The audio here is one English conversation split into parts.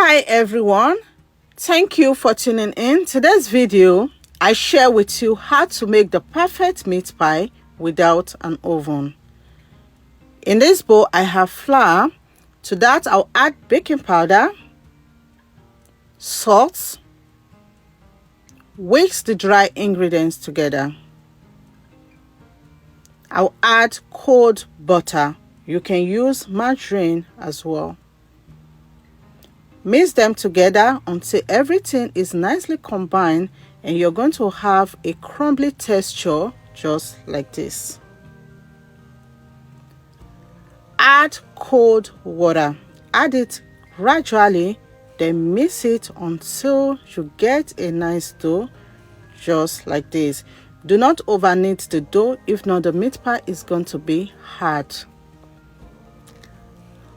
Hi everyone, thank you for tuning in. Today's video I share with you how to make the perfect meat pie without an oven. In this bowl I have flour. To that I'll add baking powder, salt, whisk the dry ingredients together. I'll add cold butter. You can use margarine as well. Mix them together until everything is nicely combined and you're going to have a crumbly texture just like this. Add cold water. Add it gradually, then mix it until you get a nice dough just like this. Do not over knead the dough, if not the meat pie is going to be hard.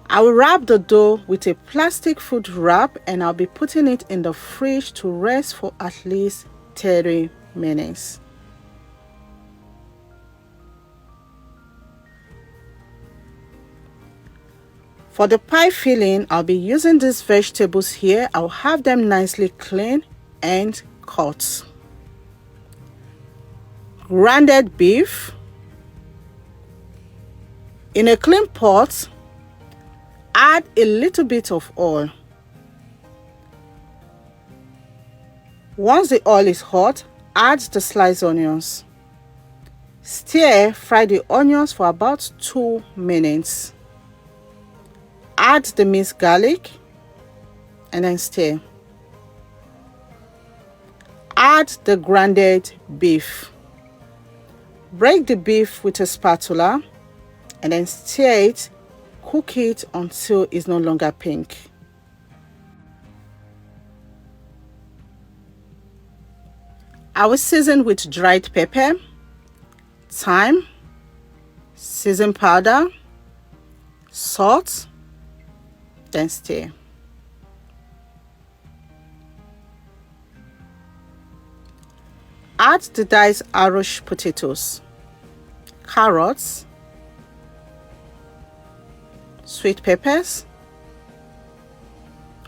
I will wrap the dough with a plastic food wrap and I'll be putting it in the fridge to rest for at least 30 minutes. For the pie filling, I'll be using these vegetables here. I'll have them nicely clean and cut. Grounded beef. In a clean pot, add a little bit of oil. Once the oil is hot, add the sliced onions. Stir fry the onions for about 2 minutes. Add the minced garlic and then stir. Add the grounded beef. Break the beef with a spatula and then stir it. Cook it until it's no longer pink. I will season with dried pepper, thyme, season powder, salt, then stir. Add the diced Irish potatoes, carrots, sweet peppers,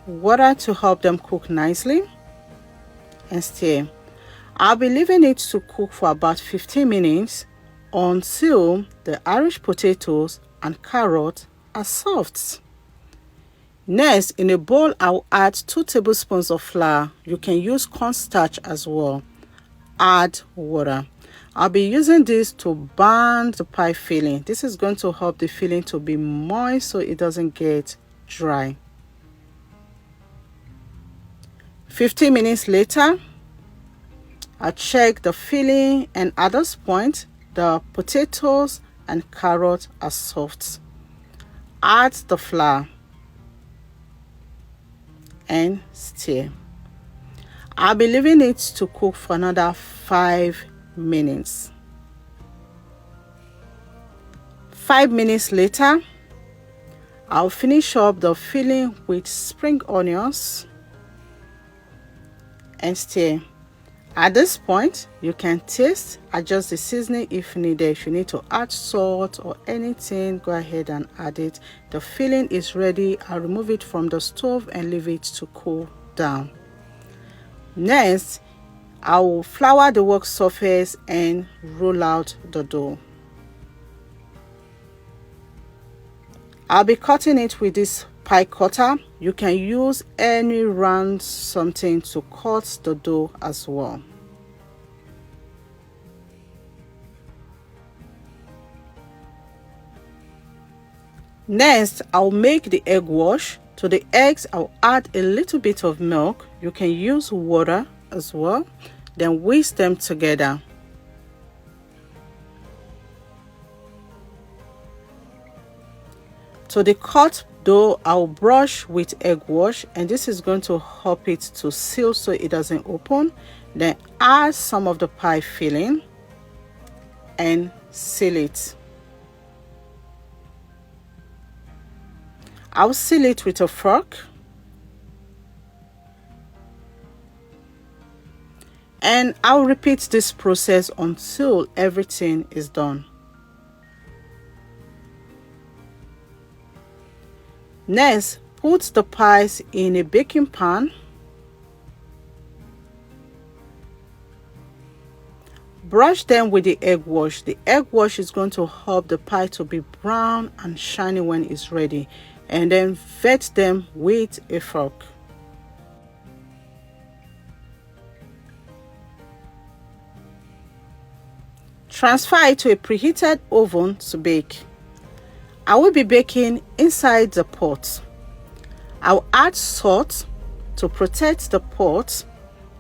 water to help them cook nicely, and stir. I'll be leaving it to cook for about 15 minutes until the Irish potatoes and carrot are soft. Next, in a bowl, I'll add 2 tablespoons of flour. You can use cornstarch as well. Add water. I'll be using this to band the pie filling. This is going to help the filling to be moist so it doesn't get dry. 15 minutes later, I'll check the filling and at this point, the potatoes and carrot are soft. Add the flour and stir. I'll be leaving it to cook for another 5 minutes. 5 minutes later, I'll finish up the filling with spring onions and stir. At this point, you can taste, adjust the seasoning if needed. If you need to add salt or anything, go ahead and add it. The filling is ready. I'll remove it from the stove and leave it to cool down. Next, I will flour the work surface and roll out the dough. I'll be cutting it with this pie cutter. You can use any round something to cut the dough as well. Next, I'll make the egg wash. To the eggs, I'll add a little bit of milk. You can use water as well. Then whisk them together. To the cut dough, I'll brush with egg wash and this is going to help it to seal so it doesn't open. Then add some of the pie filling and seal it. I'll seal it with a fork and I'll repeat this process until everything is done. Next, Put the pies in a baking pan. Brush them with the egg wash. The egg wash is going to help the pie to be brown and shiny when it's ready. And then wet them with a fork. Transfer it to a preheated oven to bake. I will be baking inside the pot. I'll add salt to protect the pot.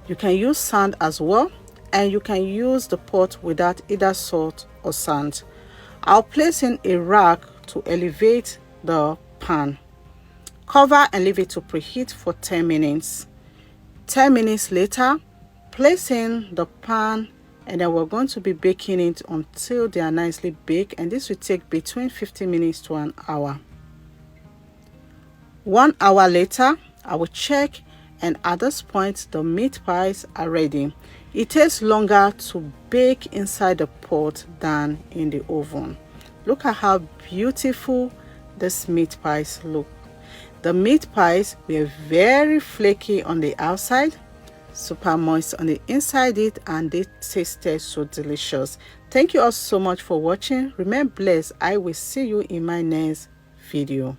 You can use sand as well, and you can use the pot without either salt or sand. I'll place in a rack to elevate the pan. Cover and leave it to preheat for 10 minutes. 10 minutes later, place in the pan, and then we're going to be baking it until they are nicely baked, and this will take between 15 minutes to an hour. 1 hour later, I will check, and at this point the meat pies are ready. It takes longer to bake inside the pot than in the oven. Look at how beautiful this meat pies look. The meat pies were very flaky on the outside, super moist on the inside and they tasted so delicious. Thank you all so much for watching. Remain blessed. I will see you in my next video.